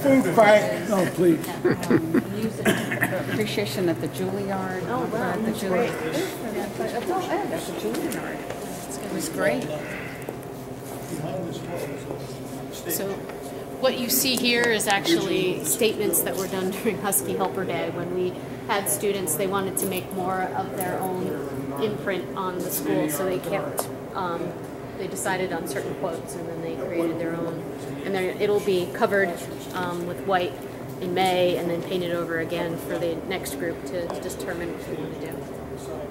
Food fight. No, please. Appreciation at the Juilliard. Oh, wow. At the That's great. Juilliard. It's all at the Juilliard. It was great. So what you see here is actually statements that were done during Husky Helper Day when we had students, they wanted to make more of their own imprint on the school, so they kept, they decided on certain quotes and then they created their own. And it'll be covered with white in May and then painted over again for the next group to determine what they want to do.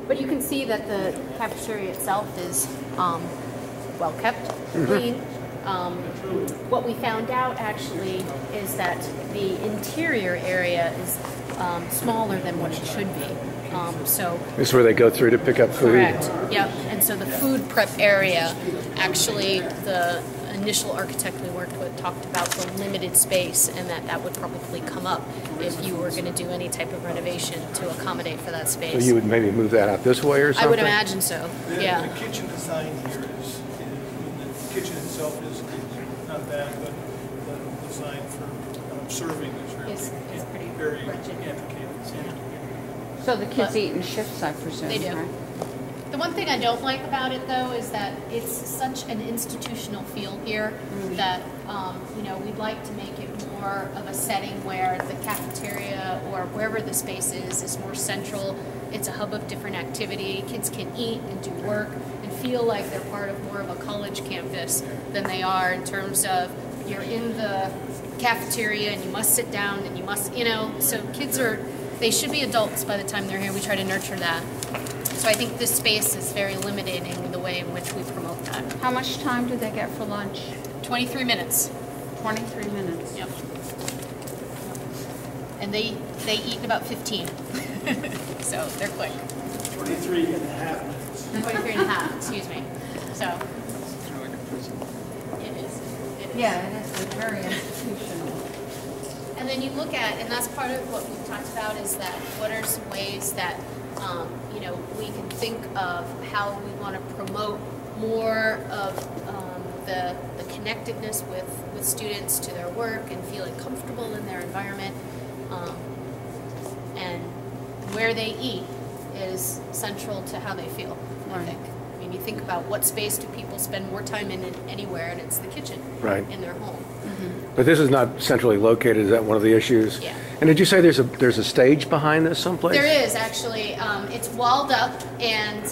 But you can see that the cafeteria itself is well kept, clean. What we found out actually is that the interior area is smaller than what it should be. So this is where they go through to pick up food? Correct, yep. And so the food prep area, actually the initial architect we worked with talked about the limited space and that would probably come up if you were going to do any type of renovation to accommodate for that space. So you would maybe move that out this way or something? I would imagine so, yeah. The kitchen design here is the kitchen itself is not bad, but the design for serving is really pretty very wretched. complicated. So the kids eat in shifts, I presume, They do. right? The one thing I don't like about it, though, is that it's such an institutional feel here that, you know, we'd like to make it more of a setting where the cafeteria or wherever the space is more central. It's a hub of different activity. Kids can eat and do work and feel like they're part of more of a college campus than they are in terms of you're in the cafeteria and you must sit down and you must, you know, so kids they should be adults by the time they're here. We try to nurture that. So I think this space is very limited in the way in which we promote that. How much time do they get for lunch? 23 minutes. 23 minutes. Yep. And they eat in about 15. So they're quick. 23 and a half minutes. 23 and a half, excuse me. So it is. Yeah, it is very institutional. And then you look at, and that's part of what we've talked about, is that what are some ways that you know, we can think of how we want to promote more of the connectedness with students to their work and feeling comfortable in their environment. And where they eat is central to how they feel, I think. I mean, you think about what space do people spend more time in anywhere, and it's the kitchen in their home. But this is not centrally located. Is that one of the issues? Yeah. And did you say there's a stage behind this someplace? There is, actually. It's walled up, and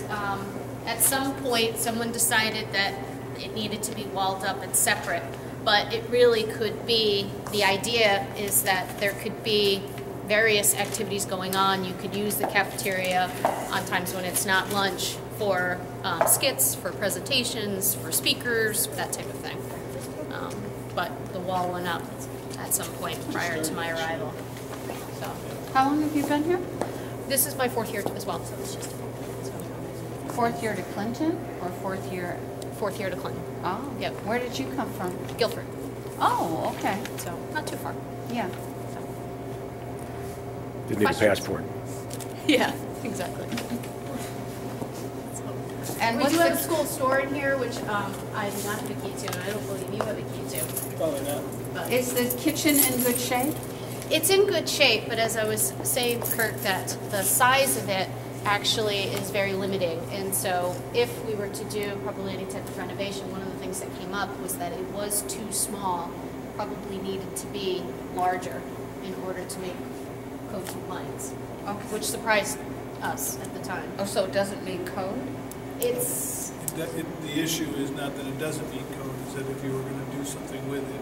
at some point someone decided that it needed to be walled up and separate. But it really could be, the idea is that there could be various activities going on. You could use the cafeteria on times when it's not lunch for skits, for presentations, for speakers, that type of thing. But the wall went up at some point prior to my arrival. So, How long have you been here? this is my 4th year as well, so it's just Fourth year to Clinton or fourth year? 4th year to Clinton. Oh, Yep. Where did you come from? Guilford, Oh, okay. so not too far. Yeah. Didn't need a Questions? passport. Yeah, exactly. And We what's do have a the, school store in here, which I do not have a key to, and I don't believe you have a key to. Probably not. But is the kitchen in good shape? it's in good shape, but as I was saying, Kurt, that the size of it actually is very limiting. And so if we were to do probably any type of renovation, one of the things that came up was that it was too small, probably needed to be larger in order to make code compliance, which surprised us at the time. Oh, so it doesn't meet code? It's The issue is not that it doesn't meet code, is that if you were going to do something with it,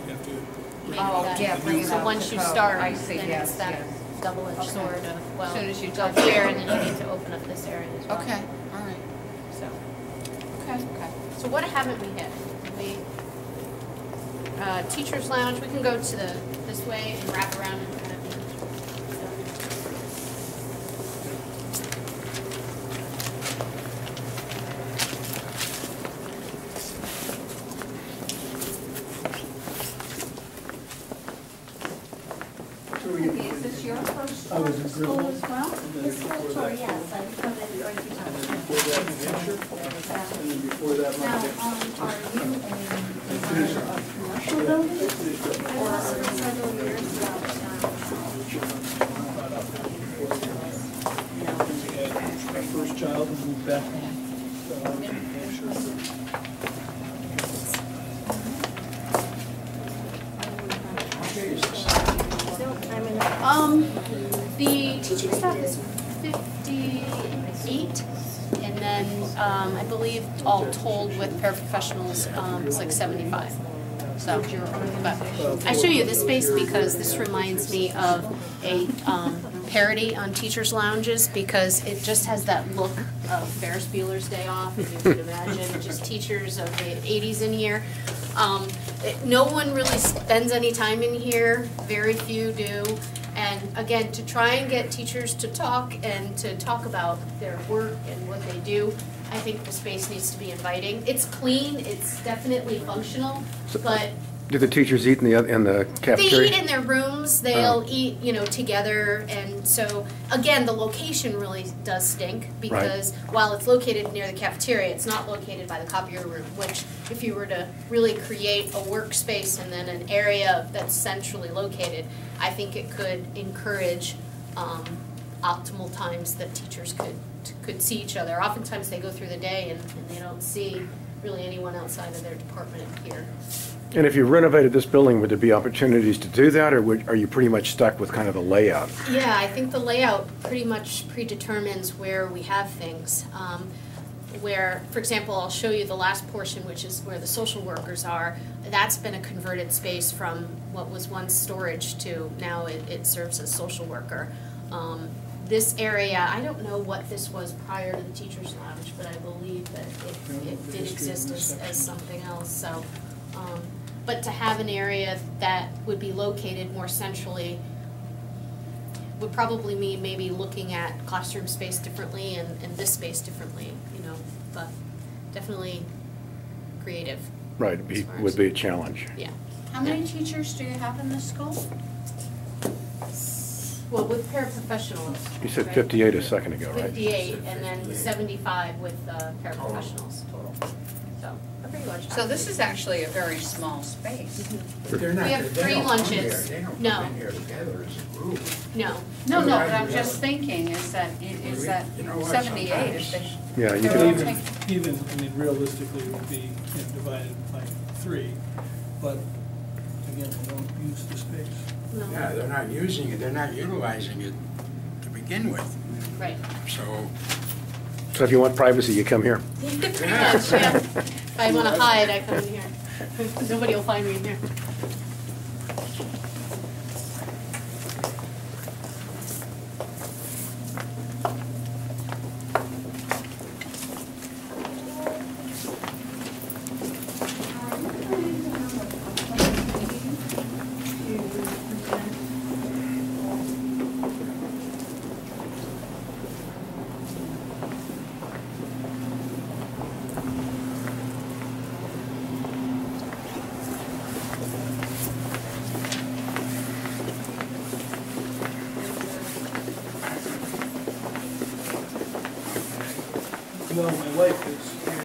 you have to bring it Oh, up to yeah, the bring new it so up code. once to you code. start, I see, then yes, it's that yes. double-edged Okay. sword of, well, As soon as you go touch here, it. and then you need to open up this area as well. Okay, all right. So, Okay. so what haven't we hit? We teachers' lounge. We can go to this way and wrap around and kind of. Is this your first I was in school Greenville. as well? Historical, yes. I come in before that, New Hampshire, and then before that, Now, London. are you a commercial building? I was for several years about, We had our first child and moved back home to New Hampshire. The teaching staff is 58, and then I believe all told with paraprofessionals, it's like 75. So, but I show you this space because this reminds me of a parody on teachers' lounges because it just has that look of Ferris Bueller's Day Off, if you could imagine, just teachers of the 80s in here. No one really spends any time in here, very few do. And again, to try and get teachers to talk and to talk about their work and what they do, I think the space needs to be inviting. It's clean, it's definitely functional, but Do the teachers eat in the cafeteria? they eat in their rooms, they'll eat, together, and so, again, the location really does stink, because while it's located near the cafeteria, it's not located by the copier room, which, if you were to really create a workspace and then an area that's centrally located, I think it could encourage optimal times that teachers could see each other. Oftentimes, they go through the day and they don't see really anyone outside of their department here. And if you renovated this building, would there be opportunities to do that, or are you pretty much stuck with kind of the layout? Yeah, I think the layout pretty much predetermines where we have things. Where, for example, I'll show you the last portion, which is where the social workers are. That's been a converted space from what was once storage to now it serves as social worker. This area, I don't know what this was prior to the teacher's lounge, but I believe that it did exist as something else. So, but to have an area that would be located more centrally would probably mean maybe looking at classroom space differently and this space differently, but definitely creative. Right, would be a challenge. Yeah. How many teachers do you have in this school? Well, with paraprofessionals. You said right? 58 a second ago, right? 58, and then 75 with paraprofessionals total. So, a pretty large. So this is actually a very small space. But they're not, We have they free don't come lunches. here. They don't No. come in here together as a group. No. No, but I'm just thinking, is that You know what, 78 if they, Yeah, you they're could all Even, take- even, I mean, realistically, it would be divided by 3, but again, they don't use the space. No. Yeah, they're not using it, they're not utilizing it to begin with. Right. So, So if you want privacy, you come here. Pretty much, yeah. If I want to hide, I come in here. Nobody will find me in here. Well, my wife is